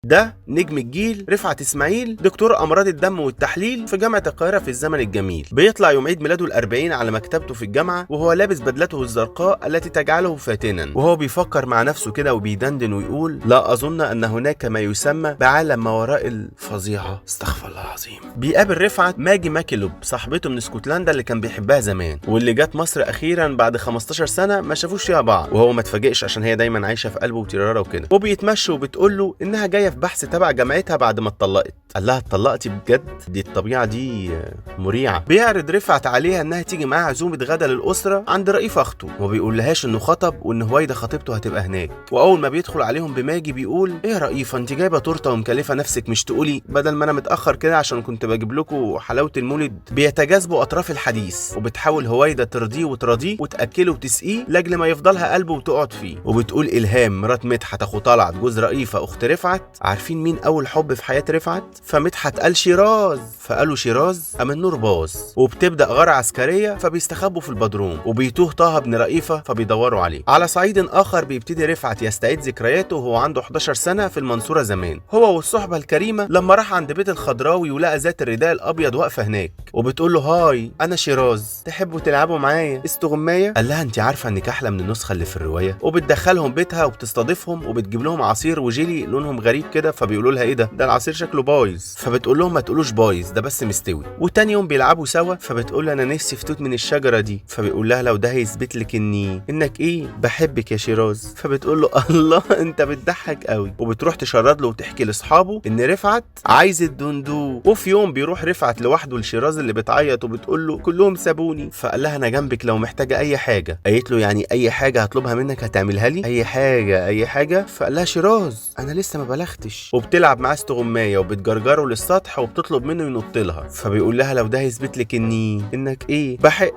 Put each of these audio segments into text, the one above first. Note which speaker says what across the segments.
Speaker 1: ده نجم الجيل رفعت اسماعيل، دكتور امراض الدم والتحليل في جامعه القاهره في الزمن الجميل. بيطلع يوم عيد ميلاده ال40 على مكتبته في الجامعه وهو لابس بدلته الزرقاء التي تجعله فاتنا، وهو بيفكر مع نفسه كده وبيدندن ويقول: لا اظن ان هناك ما يسمى بعالم ما وراء الفظيعه، استغفر الله العظيم. بيقابل رفعت ماجي ماكيلوب، صاحبته من اسكتلندا اللي كان بيحبها زمان واللي جت مصر اخيرا بعد 15 سنه ما شافوش فيها بعض، وهو ما اتفاجئش عشان هي دايما عايشه في قلبه وتراره وكده. وبيتمشوا وبتقول له انها جايه في بحث تبع جامعتها بعد ما اتطلقت. قال لها: اتطلقتي بجد؟ دي الطبيعه دي مريعه. بيعرض رفعت عليها انها تيجي معاه عزومه غدا للاسره عند رئيف اخته، وما بيقولهاش انه خطب وان هويدا خطيبته هتبقى هناك. واول ما بيدخل عليهم بماجي بيقول: ايه يا رئيفه، انت جايبه تورته ومكلفه نفسك، مش تقولي بدل ما انا متاخر كده عشان كنت بجيب لكم حلاوه المولد؟ بيتجاذبوا اطراف الحديث، وبتحاول هويدا ترضيه وتراضيه وتاكله وتسقيه لاجل ما يفضلها قلبه وتقعد فيه. وبتقول الهام مرات مدحت اخو طلعت جوز رئيفه اخت رفعت: عارفين مين اول حب في حياه رفعت؟ فمدحت قال: شيراز. فقالوا: شيراز؟ قام النور باظ. وبتبدا غاره عسكريه فبيستخبوا في البدروم، وبيتوه طه بن رئيفه فبيدوروا عليه. على صعيد اخر بيبتدي رفعت يستعيد ذكرياته وهو عنده 11 سنه في المنصوره زمان، هو والصحبه الكريمه، لما راح عند بيت الخضراوي ولقى ذات الرداء الابيض واقفه هناك وبتقول له: هاي انا شيراز، تحبوا تلعبوا معايا استغمايه؟ قال لها: انت عارفه انك احلى من النسخه اللي في الروايه. وبتدخلهم بيتها وبتستضيفهم وبتجيب لهم عصير وجيلي لونهم غريب كده، فبيقولوا لها: ايه ده العصير شكله بايظ. فبتقول لهم: ما تقولوش بايظ، ده بس مستوي. وتاني يوم بيلعبوا سوا، فبتقول له: انا نفسي في توت من الشجره دي. فبيقول لها: لو ده هيثبت لك انك ايه بحبك يا شيراز. فبتقول له: الله انت بتضحك قوي. وبتروح تشرد له وتحكي لاصحابه ان رفعت عايز الدندو. وفي يوم بيروح رفعت لوحده لشيراز اللي بتعيط وبتقول له: كلهم سابوني. فقال لها: انا جنبك لو محتاجه اي حاجه. قالت له: يعني اي حاجه هطلبها منك هتعملها لي؟ اي حاجه اي حاجه. فقال لها: شيراز انا لسه ما بلغتش. وبتلعب معاه استغمايه وبتجرجره للسطح وبتطلب منه ينط لها. فبيقول لها: لو ده هيثبت لك انك ايه بحق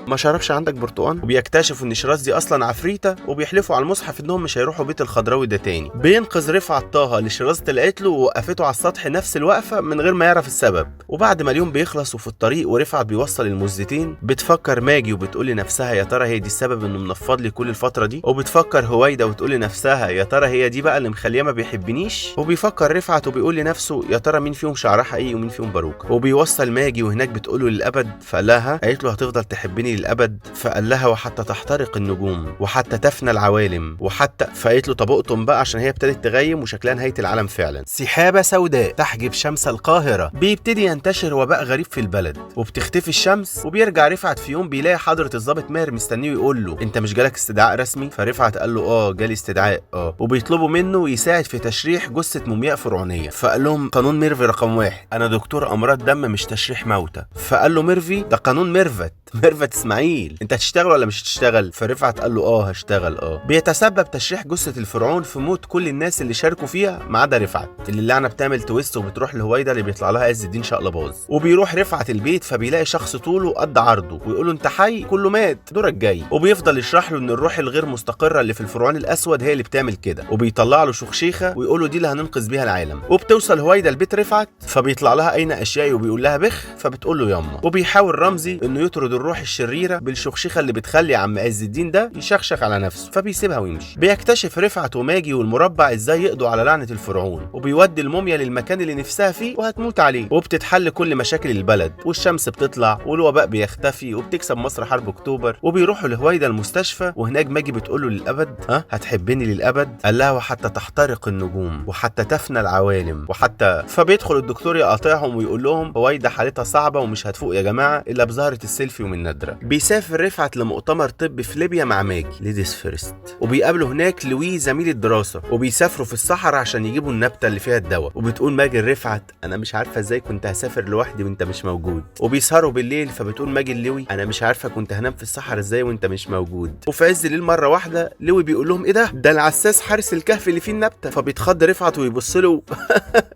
Speaker 1: ما شربش عندك برتقان. وبيكتشفوا ان شيراز دي اصلا عفريته، وبيحلفوا على المصحف انهم مش هيروحوا بيت الخضراوي ده تاني. بينقذ رفعت طه اللي شيراز طلعت له ووقفته على السطح نفس الوقفه من غير ما يعرف السبب. وبعد ما اليوم بيخلص وفي الطريق ورفعت بيوصل المزتين، بتفكر ماجي وبتقول لنفسها: يا ترى هي دي السبب انه منفض لي كل الفتره دي؟ وبتفكر هويدا وتقول لنفسها: يا ترى هي دي بقى اللي مخليه ما بيحبنيش؟ وبيفكر رفعت وبيقول لنفسه: يا ترى مين فيهم شعرها حقيقي ومين فيهم باروكه؟ وبيوصل ماجي وهناك بتقول له للابد. فقال لها: قالت له: هتفضل تحبني للابد؟ فقال لها: وحتى تحترق النجوم وحتى تفنى العوالم وحتى. فقالت له: طب اقطم بقى عشان هي ابتدت تغيم وشكلها نهايه العالم فعلا. سحابه سوداء تحجب شمس القاهره. بيبتدي ينتشر وباء غريب في البلد وبتختفي الشمس. وبيرجع رفعت في يوم بيلاقي حضره الضابط ماهر مستنيه ويقول له: انت مش جالك استدعاء رسمي؟ فرفعت قال له: جالي استدعاء. وبيطلبوا منه يساعد في تشريح جثه مومياء فرعونيه. فقال لهم: قانون ميرفي رقم 1، انا دكتور امراض دم مش تشريح موتى. فقال له ميرفي: ده قانون ميرفت اسماعيل، انت هتشتغل ولا مش هتشتغل؟ فرفعت قال له: هشتغل. بيتسبب تشريح جثه الفرعون في موت كل الناس اللي شاركوا فيها ما عدا رفعت، اللي اللعنه بتعمل تويست وبتروح لهويدا اللي بيطلع لها عز الدين شقلباظ. وبيروح رفعت البيت فبيلاقي شخص طوله قد عرضه ويقول له: انت حي؟ كله مات، دورك جاي. وبيفضل يشرح له ان الروح الغير مستقره اللي في الفرعون الاسود هي اللي بتعمل كده، وبيطلع له شيخه ويقول له: دي اللي هننقذ بيها العالم. وبتوصل هويدا لبيت رفعت فبيطلع لها اين اشيائي وبيقول لها بخ، فبتقول له ياما. وبيحاول رمزي انه يطرد الروح الشريره بالشخشيخه اللي بتخلي عم عز الدين ده يشخشخ على نفسه، فبيسيبها ويمشي. بيكتشف رفعت وماجي والمربع ازاي يقضوا على لعنه الفرعون، وبيودي الموميا للمكان اللي نفسها فيه وهتموت عليه. وبتتحل كل مشاكل البلد والشمس بتطلع والوباء بيختفي وبتكسب مصر حرب اكتوبر. وبيروحوا لهويدا المستشفى وهناك ماجي بتقول له: للابد؟ هتحبني للابد؟ قال لها: وحتى تحترق النجوم وحتى تفنى العوالم وحتى. فبيدخل الدكتور يقاطعهم ويقول لهم: هويدا حالتها صعبه ومش هتفوق يا جماعه الا بزهره السيلفي ومن نادره. بيسافر رفعت لمؤتمر طبي في ليبيا مع ماجي، ليديز فيرست، وبيقابلوا هناك لوي زميل الدراسه، وبيسافروا في الصحراء عشان يجيبوا النبته اللي فيها الدواء. وبتقول ماجي لرفعت: انا مش عارفه ازاي كنت هسافر لوحدي وانت مش موجود. وبيسهروا بالليل فبتقول ماجي لوي: انا مش عارفه كنت هنام في الصحراء ازاي وانت مش موجود. وفي عز الليل مره واحده لوي بيقول لهم: ايه ده العساس حارس الكهف اللي فيه النبته. فبيتخض رفعت ويبص له: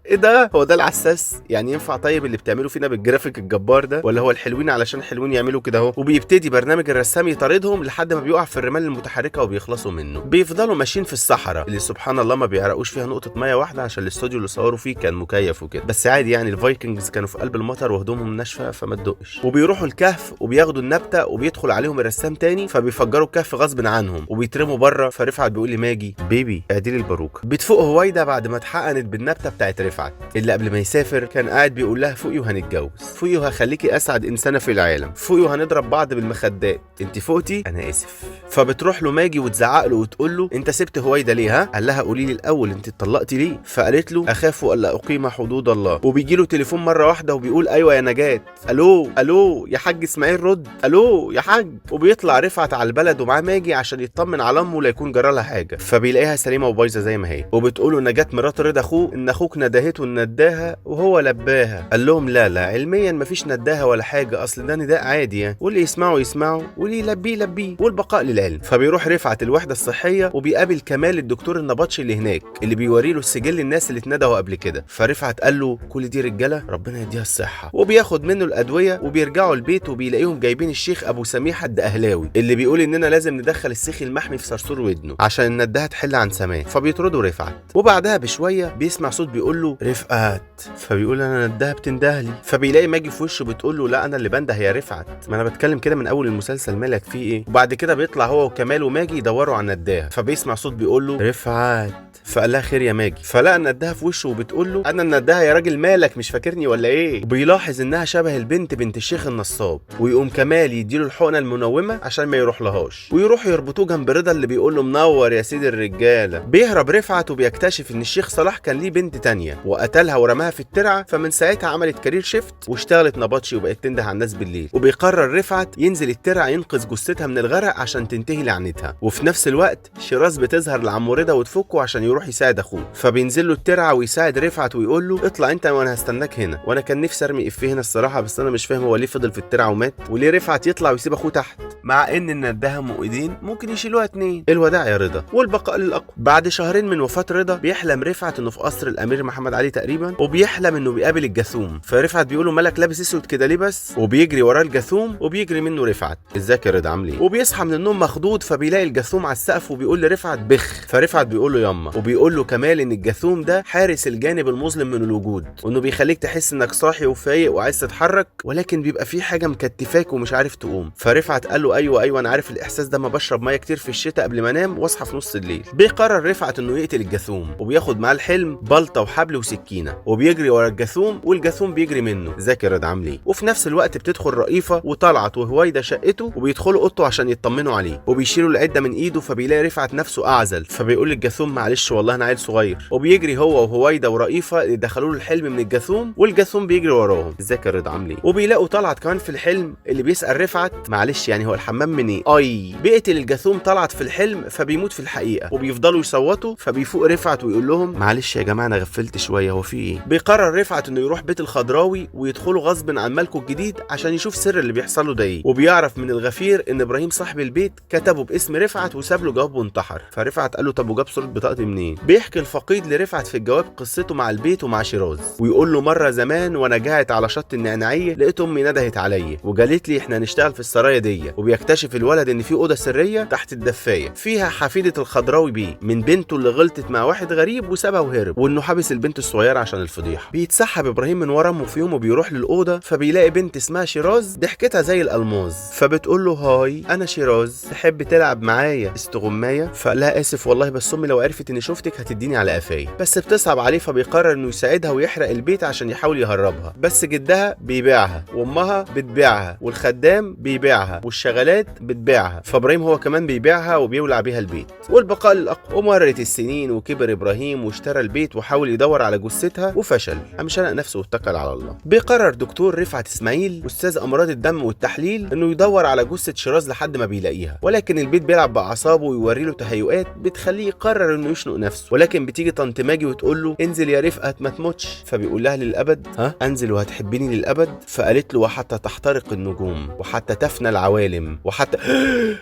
Speaker 1: ايه ده؟ هو ده العساس؟ يعني ينفع طيب اللي بتعملوا فينا بالجرافيك الجبار ده؟ ولا هو الحلوين علشان حلوين يعملوا كده اهو؟ وبيبتدي برنامج الرسام يطاردهم لحد ما بيقع في الرمال المتحركه وبيخلصوا منه. بيفضلوا ماشيين في الصحراء اللي سبحان الله ما بيعرقوش فيها نقطه ميه واحده عشان الاستوديو اللي صوروا فيه كان مكيف وكده، بس عادي يعني الفايكنجز كانوا في قلب المطر وهدومهم ناشفه فما تدقش. وبيروحوا الكهف وبياخدوا النبته وبيدخل عليهم الرسام تاني فبيفجروا الكهف غصب عنهم وبيترموا بره. فرفعت بيقول لي ماجي بيبي اعدي لي الباروكه. بتفوق هويدا بعد ما اتحقنت بالنبته بتاعت رفعت اللي قبل ما يسافر كان قاعد بيقول لها فوقي وهنتجوز، فوقي وهخليكي اسعد انسانه في العالم، فوقي وهنضرب بعض بالمخدات، انت فوقتي انا اسف. فبتروح له ماجي وتزعق له وتقول له انت سبت هويدا ليه؟ ها؟ قال لها قولي لي الاول انت اتطلقتي ليه؟ فقالت له اخاف الا اقيم حدود الله. وبيجي له تليفون مره واحده وبيقول ايوه يا نجاة، الو الو يا حاج اسماعيل رد، الو يا حاج. وبيطلع رفعت على البلد ومعاه ماجي عشان يطمن على امه لا يكون جرى لها حاجه، فبيلاقيها سليمه وبايظه زي ما هي. وبتقول له نجاة مرات رضا اخوه ان اخوك ندهته النداها وهو لباها. قال لهم لا علميا مفيش نداها ولا حاجه، اصل ده نداء عادي يعني، واللي يسمعه يسمعه واللي يلبيه والبقاء للعلم. فبيروح رفعت الوحده الصحيه وبيقابل كمال الدكتور النبطشي اللي هناك اللي بيوري له السجل الناس اللي اتندهوا قبل كده. فرفعت قال له كل دي رجاله ربنا يديها الصحه، وبياخد منه الادويه وبيرجعوا البيت وبيلاقيهم جايبين الشيخ ابو سميحه الدقهلاوي اللي بيقول اننا لازم ندخل السيخ المحمي في صرصور ودنه عشان الندهه تحل عن سماه. فبيطردوا رفعت وبعدها بشويه بيسمع صوت بيقول له رفعت، فبيقول انا ندهه بتندهلي. فبيلاقي ماجي في وشه بتقول له لا انا اللي بنده يا رفعت، ما انا بتكلم كده من اول المسلسل مالك فيه ايه. وبعد كده بيطلع هو وكمال وماجي يدوروا على النداهه فبيسمع صوت بيقول له رفعت، فقال لها خير يا ماجي. فلقى النداهه في وشه وبتقول له انا النداهه يا راجل مالك مش فاكرني ولا ايه. وبيلاحظ انها شبه البنت بنت الشيخ النصاب، ويقوم كمال يديله الحقنه المنومه عشان ما يروح لهاش ويروح يربطوه جنب رضا اللي بيقول له منور يا سيدي الرجاله. بيهرب رفعت وبيكتشف ان الشيخ صلاح كان ليه بنت تانية وقتلها ورماها في الترعه، فمن ساعتها عملت كارير شيفت واشتغلت نبطشي وبقت تنده على الناس بالليل. وبيقرر رفعت ينزل الترعه ينقذ جثتها من الغرق عشان تنتهي لعنتها. وفي نفس الوقت شيراز بتظهر لعمو رضا وتفكه عشان يروح يساعد اخوه، فبينزل له الترعه ويساعد رفعت ويقول له اطلع انت وانا هستناك هنا. وانا كان نفسي ارمي افيه هنا الصراحه، بس انا مش فاهم هو ليه فضل في الترعه ومات، وليه رفعت يطلع ويسيب اخوه تحت مع ان النداهه ايدين ممكن يشيلوها اتنين. الوداع يا رضا والبقاء للاقوى. بعد شهرين من وفاه رضا بيحلم رفعت انه في قصر الامير محمد علي تقريبا، وبيحلم انه بيقابل الجاثوم. فرفعت بيقول له مالك لابس اسود كده ليه بس؟ وبيجري وراه الجاثوم وبيجري منه رفعت ازيك يا رضا عامل ايه؟ وبيصحى من النوم مخضوض فبيلاقي الجاثوم على السقف وبيقول لرفعت بخ. فرفعت بيقول له ياما، وبيقول له كمال ان الجاثوم ده حارس الجانب المظلم من الوجود، وانه بيخليك تحس انك صاحي وفايق وعايز تتحرك ولكن بيبقى في حاجه مكتفاك ومش عارف تقوم. فرفعت قال له ايوه انا عارف الاحساس ده، ما بشرب ميه كتير في الشتاء قبل ما انام واصحى في نص الليل. بيقرر رفعت انه يقتل الجاثوم وبياخد معاه الحلم بلطه وحبل وسكينه وبيجري ورا الجاثوم والجاثوم بيجري منه ازيك يا رضا عامل ايه. وفي نفس الوقت بتدخل رئيفه وطلعت وهويدا شقته وبيدخلوا اوضته عشان يطمنوا عليه وبيشيلوا العده من ايده، فبيلاقي رفعت نفسه اعزل فبيقول للجاثوم معلش والله انا عيل صغير. وبيجري هو وهويدا ورئيفه اللي دخلوا له الحلم من الجاثوم والجاثوم بيجري وراهم ازيك يا رضا عامل ايه. وبيلاقوا طلعت كمان في الحلم اللي بيسال رفعت معلش يعني هو الحمام من ايه. بيقتل الجاثوم طلعت في الحلم فبيموت في الحقيقه وبيفضلوا يصوتوا. فبيفوق رفعت ويقول لهم معلش يا جماعه انا غفلت شويه هو في ايه. بيقرر رفعت انه يروح بيت الخضراوي ويدخلوا غصب عن ملكه الجديد عشان يشوف سر اللي بيحصل له ده ايه. وبيعرف من الغفير ان ابراهيم صاحب البيت كتبه باسم رفعت وساب له جواب وانتحر. فرفعت قال له طب وجاب صوره بطاقتي منين؟ بيحكي الفقيد لرفعت في الجواب قصته مع البيت ومع شيراز ويقول له مره زمان وانا قاعد على شط النعناعيه لقيت امي ندهت عليا وقالت لي احنا هنشتغل في السرايا دي. وبيكتشف الولد ان في اوضه سريه تحت الدفايه فيها حفيده الخضراوي بيه من بنته اللي غلطت مع واحد غريب وسابها وهرب، وانه حابس البنت الصغيره عشان الفضيحه. بيتسحب ابراهيم من ورا امه في يوم وبيروح للاوضه فبيلاقي بنت اسمها شيراز ضحكتها زي الالماظ، فبتقول له هاي انا شيراز تحب تلعب معايا استغمايه؟ فقال لها اسف والله بس امي لو عرفت اني شفتك هتديني على قفاي. بس بتصعب عليه فبيقرر انه يساعدها ويحرق البيت عشان يحاول يهربها، بس جدها بيبيعها وامها بتبيعها والخدام بيبيعها والشغالات بتبيعها، فابراهيم هو كمان بيبيعها وبيولع بيها البيت. والبقاء للاقوى. ومرت السنين وكبر ابراهيم واشترى البيت وحاول يدور على جثتها وفشل، قام شنق نفسه واتكل على الله. بيقرر دكتور رفعت اسماعيل استاذ امراض الدم والتحليل انه يدور على جثه شيراز لحد ما بيلاقيها، ولكن البيت بيلعب باعصابه ويوري له تهيؤات بتخليه يقرر انه يشنق نفسه. ولكن بتيجي طنط ماجي وتقول له انزل يا رفقت ما تموتش، فبيقول لها للابد؟ ها انزل وهتحبيني للابد؟ فقالت له وحتى تحترق النجوم وحتى تفنى العوالم العوالم. وحتى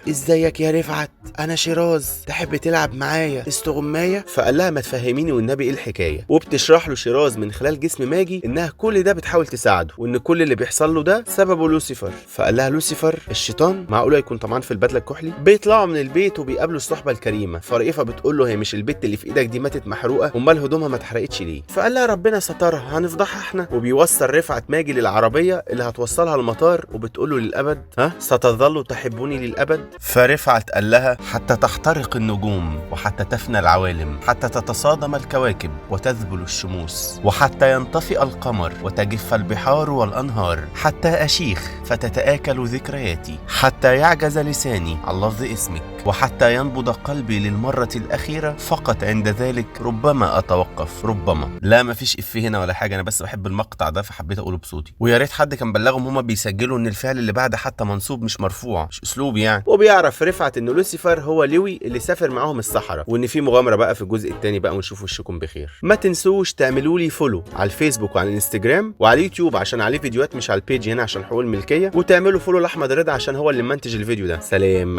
Speaker 1: ازيك يا رفعت، انا شيراز، تحب تلعب معايا استغمايه؟ فقال لها ما تفهميني والنبي ايه الحكايه. وبتشرح له شيراز من خلال جسم ماجي انها كل ده بتحاول تساعده، وان كل اللي بيحصل له ده سببه لوسيفر. فقال لها لوسيفر الشيطان؟ معقوله يكون طمعان في البدله الكحلي؟ بيطلعوا من البيت وبيقابلوا الصحبه الكريمه. فرقيفه بتقول له هي مش البت اللي في ايدك دي ماتت محروقه؟ امال هدومها ما اتحرقتش ليه؟ فقال لها ربنا سترها، هنفضحها احنا. وبيوصل رفعت ماجي للعربيه اللي هتوصلها المطار، وبتقول له للابد ستظل تحبني للابد. فرفعت قال لها حتى تحترق النجوم، وحتى تفنى العوالم، حتى تتصادم الكواكب وتذبل الشموس، وحتى ينطفئ القمر وتجف البحار والانهار، حتى اشيخ فتتآكل ذكرياتي، حتى يعجز لساني عن لفظ اسمك، وحتى ينبض قلبي للمرة الأخيرة. فقط عند ذلك ربما أتوقف. ربما لا مفيش إفيه هنا ولا حاجة، أنا بس بحب المقطع ده فحبيت أقوله بصوتي. ويا ريت حد كان بلغهم هما بيسجلوا إن الفعل اللي بعد حتى منصوب مش مرفوع، مش أسلوب يعني. وبيعرف رفعت إن لوسيفر هو لوي اللي سافر معاهم الصحراء، وإن في مغامرة بقى في الجزء الثاني بقى، ونشوف وشكم بخير. ما تنسوش تعملوا لي فولو على الفيسبوك وعلى الانستجرام وعلى اليوتيوب عشان عليه فيديوهات مش على البيج هنا عشان حقوق الملكية، وتعملوا فولو لأحمد رضا عشان هو اللي منتج الفيديو ده. سلام.